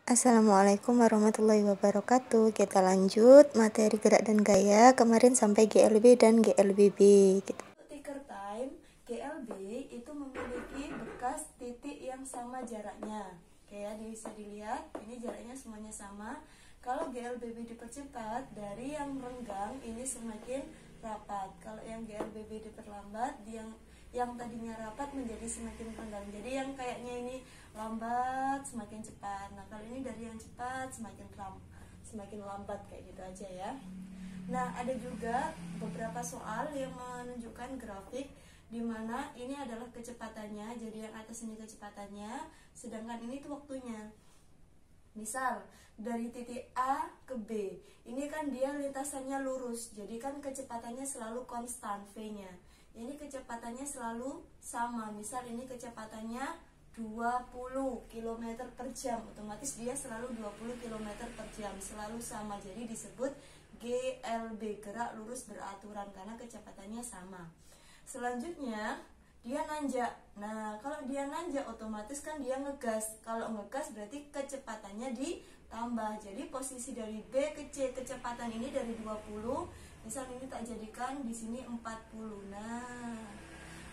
Assalamualaikum warahmatullahi wabarakatuh. Kita lanjut materi gerak dan gaya. Kemarin sampai GLB dan GLBB gitu. Ticker time, GLB itu memiliki bekas titik yang sama jaraknya. Oke ya, bisa dilihat ini jaraknya semuanya sama. Kalau GLBB dipercepat, dari yang renggang ini semakin rapat. Kalau yang GLBB diperlambat, yang tadinya rapat menjadi semakin renggang. Jadi yang kayaknya ini lambat semakin cepat. Nah, kalau ini dari yang cepat semakin lambat, kayak gitu aja ya. Nah, ada juga beberapa soal yang menunjukkan grafik di mana ini adalah kecepatannya. Jadi yang atas ini kecepatannya, sedangkan ini tuh waktunya. Misal dari titik A ke B, ini kan dia lintasannya lurus, jadi kan kecepatannya selalu konstan V-nya. Ini kecepatannya selalu sama. Misal ini kecepatannya 20 km per jam, otomatis dia selalu 20 km per jam, selalu sama. Jadi disebut GLB, gerak lurus beraturan, karena kecepatannya sama. Selanjutnya dia nanjak. Nah, kalau dia nanjak otomatis kan dia ngegas. Kalau ngegas berarti kecepatannya ditambah. Jadi posisi dari B ke C, kecepatan ini dari 20, misal ini tak jadikan di sini 40. Nah,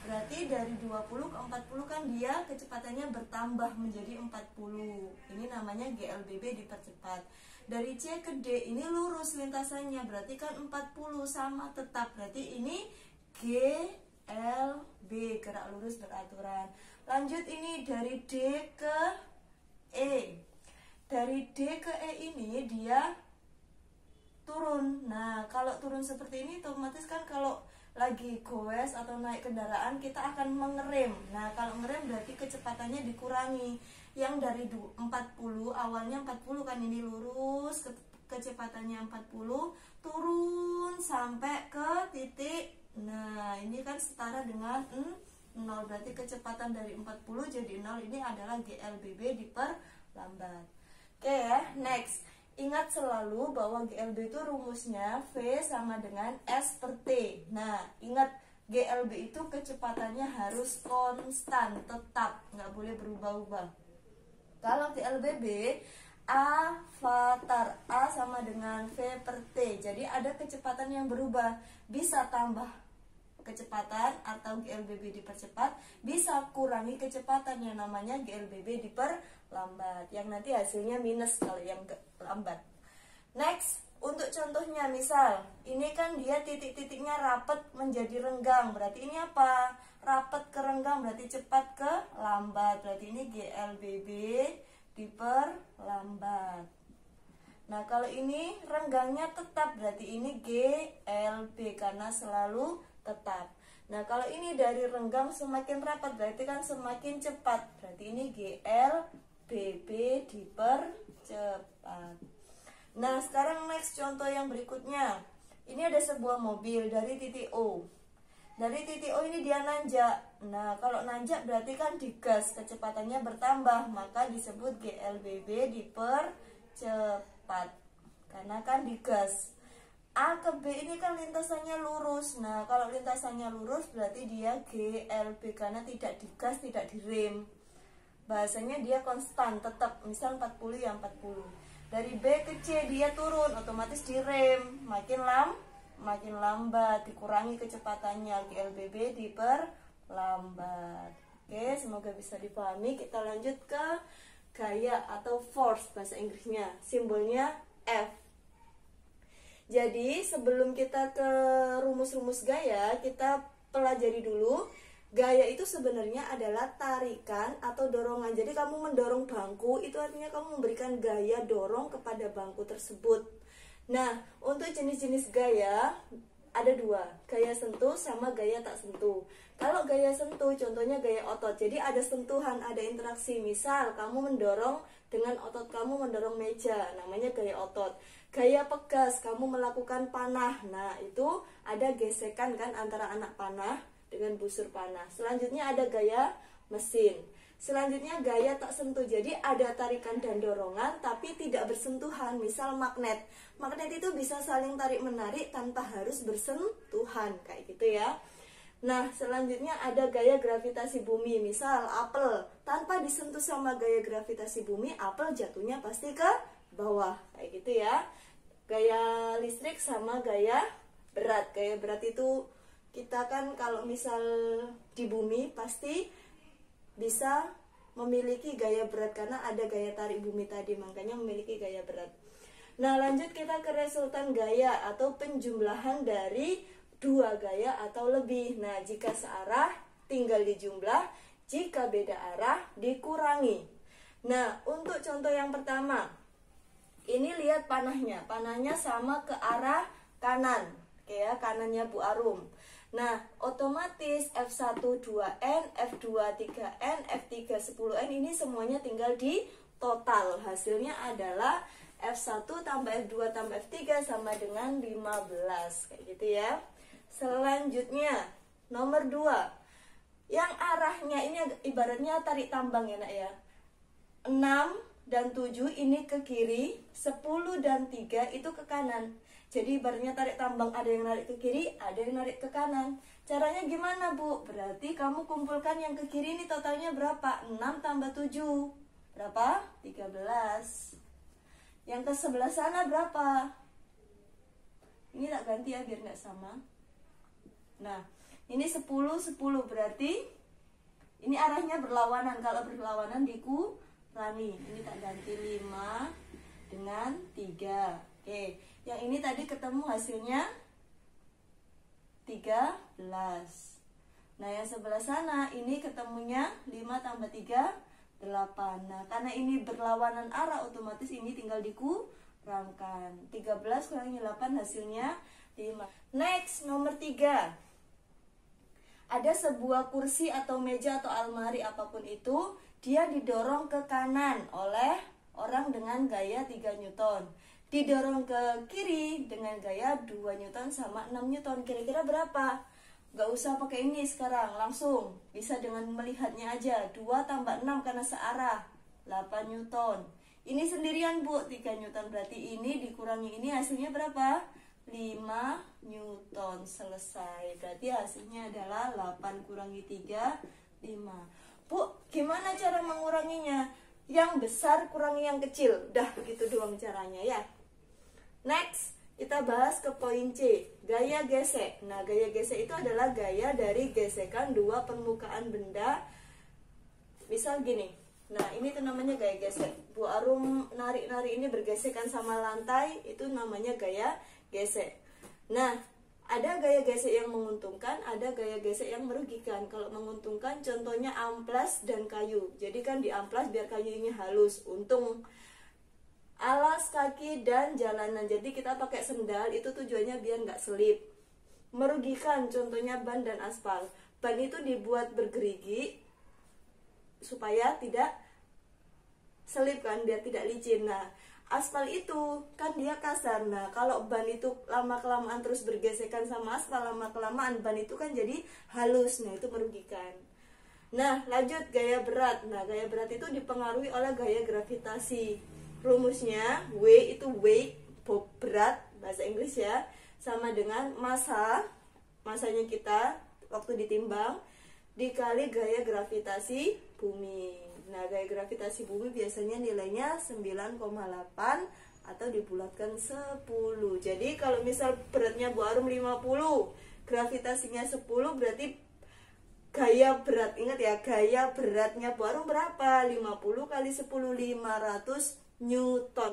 berarti dari 20 ke 40 kan dia kecepatannya bertambah menjadi 40. Ini namanya GLBB dipercepat. Dari C ke D ini lurus lintasannya, berarti kan 40 sama tetap. Berarti ini GLB, gerak lurus beraturan. Lanjut ini dari D ke E. Dari D ke E ini dia turun. Nah, kalau turun seperti ini otomatis kan kalau lagi goes atau naik kendaraan kita akan mengerem. Nah, kalau ngerem berarti kecepatannya dikurangi. Yang dari 40, awalnya 40 kan ini lurus, kecepatannya 40, turun sampai ke titik. Nah, ini kan setara dengan 0, berarti kecepatan dari 40 jadi 0, ini adalah GLBB diperlambat. Oke ya, next. Ingat selalu bahwa GLB itu rumusnya V sama dengan S per T. Nah, ingat GLB itu kecepatannya harus konstan, tetap, nggak boleh berubah-ubah. Kalau GLBB, avatar A sama dengan V per T. Jadi ada kecepatan yang berubah, bisa tambah kecepatan atau GLBB dipercepat, bisa kurangi kecepatan yang namanya GLBB diperlambat, yang nanti hasilnya minus kalau yang lambat. Next, untuk contohnya misal ini kan dia titik-titiknya rapat menjadi renggang, berarti ini apa? Rapat ke renggang berarti cepat ke lambat, berarti ini GLBB diperlambat. Nah, kalau ini renggangnya tetap, berarti ini GLB karena selalu tetap. Nah, kalau ini dari renggang semakin rapat berarti kan semakin cepat, berarti ini GLBB dipercepat. Nah, sekarang next contoh yang berikutnya. Ini ada sebuah mobil dari titik O. Dari titik O ini dia nanjak. Nah, kalau nanjak berarti kan digas, kecepatannya bertambah, maka disebut GLBB dipercepat karena kan digas. A ke B ini kan lintasannya lurus. Nah, kalau lintasannya lurus berarti dia GLB karena tidak digas, tidak direm. Bahasanya dia konstan, tetap. Misal 40 ya 40. Dari B ke C dia turun, otomatis direm, makin lambat, dikurangi kecepatannya, GLBB diperlambat. Oke, semoga bisa dipahami. Kita lanjut ke gaya atau force bahasa Inggrisnya, simbolnya F. Jadi sebelum kita ke rumus-rumus gaya, kita pelajari dulu. Gaya itu sebenarnya adalah tarikan atau dorongan. Jadi kamu mendorong bangku, itu artinya kamu memberikan gaya dorong kepada bangku tersebut. Nah, untuk jenis-jenis gaya ada dua, gaya sentuh sama gaya tak sentuh. Kalau gaya sentuh, contohnya gaya otot. Jadi ada sentuhan, ada interaksi. Misal kamu mendorong dengan otot kamu mendorong meja, namanya gaya otot. Gaya pegas, kamu melakukan panah. Nah, itu ada gesekan kan antara anak panah dengan busur panah. Selanjutnya ada gaya mesin. Selanjutnya gaya tak sentuh. Jadi ada tarikan dan dorongan tapi tidak bersentuhan. Misal magnet. Magnet itu bisa saling tarik menarik tanpa harus bersentuhan, kayak gitu ya. Nah, selanjutnya ada gaya gravitasi bumi. Misal apel, tanpa disentuh sama gaya gravitasi bumi, apel jatuhnya pasti ke bawah. Kayak gitu ya. Gaya listrik sama gaya berat. Gaya berat itu kita kan kalau misal di bumi pasti bisa memiliki gaya berat karena ada gaya tarik bumi tadi, makanya memiliki gaya berat. Nah, lanjut kita ke resultan gaya atau penjumlahan dari dua gaya atau lebih. Nah, jika searah tinggal dijumlah, jika beda arah dikurangi. Nah, untuk contoh yang pertama, ini lihat panahnya. Panahnya sama ke arah kanan. Oke ya, kanannya Bu Arum. Nah, otomatis F1 2N, F2 3N, F3 10N ini semuanya tinggal di total. Hasilnya adalah F1 tambah F2 tambah F3 sama dengan 15. Kayak gitu ya. Selanjutnya, nomor 2. Yang arahnya ini ibaratnya tarik tambang ya nak ya. 6 dan 7 ini ke kiri, 10 dan 3 itu ke kanan. Jadi ibaratnya tarik tambang, ada yang narik ke kiri, ada yang narik ke kanan. Caranya gimana Bu? Berarti kamu kumpulkan yang ke kiri ini totalnya berapa? 6 tambah 7 berapa? 13. Yang ke sebelah sana berapa? Ini tak ganti ya biar nggak sama. Nah, ini 10 berarti ini arahnya berlawanan. Kalau berlawanan dikurangi. Ini tak ganti 5 dengan 3. Oke, yang ini tadi ketemu hasilnya 13. Nah, yang sebelah sana ini ketemunya 5 tambah 3 8. Nah, karena ini berlawanan arah, otomatis ini tinggal dikurangkan. 13 kurangi 8 hasilnya 5. Next, nomor 3. Ada sebuah kursi atau meja atau almari apapun itu, dia didorong ke kanan oleh orang dengan gaya 3 Newton. Didorong ke kiri dengan gaya 2 Newton sama 6 Newton. Kira-kira berapa? Gak usah pakai ini sekarang, langsung bisa dengan melihatnya aja. 2 tambah 6 karena searah, 8 Newton. Ini sendirian Bu, 3 Newton. Berarti ini dikurangi ini hasilnya berapa? 5 Newton. Selesai. Berarti hasilnya adalah 8 kurangi 3, 5. Bu, gimana cara menguranginya? Yang besar kurangi yang kecil. Udah begitu doang caranya ya. Next, kita bahas ke poin C, gaya gesek. Nah, gaya gesek itu adalah gaya dari gesekan dua permukaan benda. Misal gini. Nah, ini tuh namanya gaya gesek. Bu Arum narik-narik ini bergesekan sama lantai, itu namanya gaya gesek. Nah, ada gaya gesek yang menguntungkan, ada gaya gesek yang merugikan. Kalau menguntungkan contohnya amplas dan kayu. Jadi kan di amplas biar kayunya halus, untung. Alas kaki dan jalanan, jadi kita pakai sendal itu tujuannya biar nggak selip. Merugikan contohnya ban dan aspal. Ban itu dibuat bergerigi supaya tidak selip kan, biar tidak licin. Nah, aspal itu kan dia kasar. Nah, kalau ban itu lama-kelamaan terus bergesekan sama aspal, lama-kelamaan ban itu kan jadi halus. Nah, itu merugikan. Nah, lanjut gaya berat. Nah, gaya berat itu dipengaruhi oleh gaya gravitasi. Rumusnya W itu weight, berat bahasa Inggris ya, sama dengan masanya kita waktu ditimbang dikali gaya gravitasi bumi. Nah, gaya gravitasi bumi biasanya nilainya 9,8 atau dibulatkan 10. Jadi kalau misal beratnya Bu Arum 50, gravitasinya 10, berarti gaya berat, ingat ya, gaya beratnya Bu Arum berapa? 50 kali 10, 500 Newton.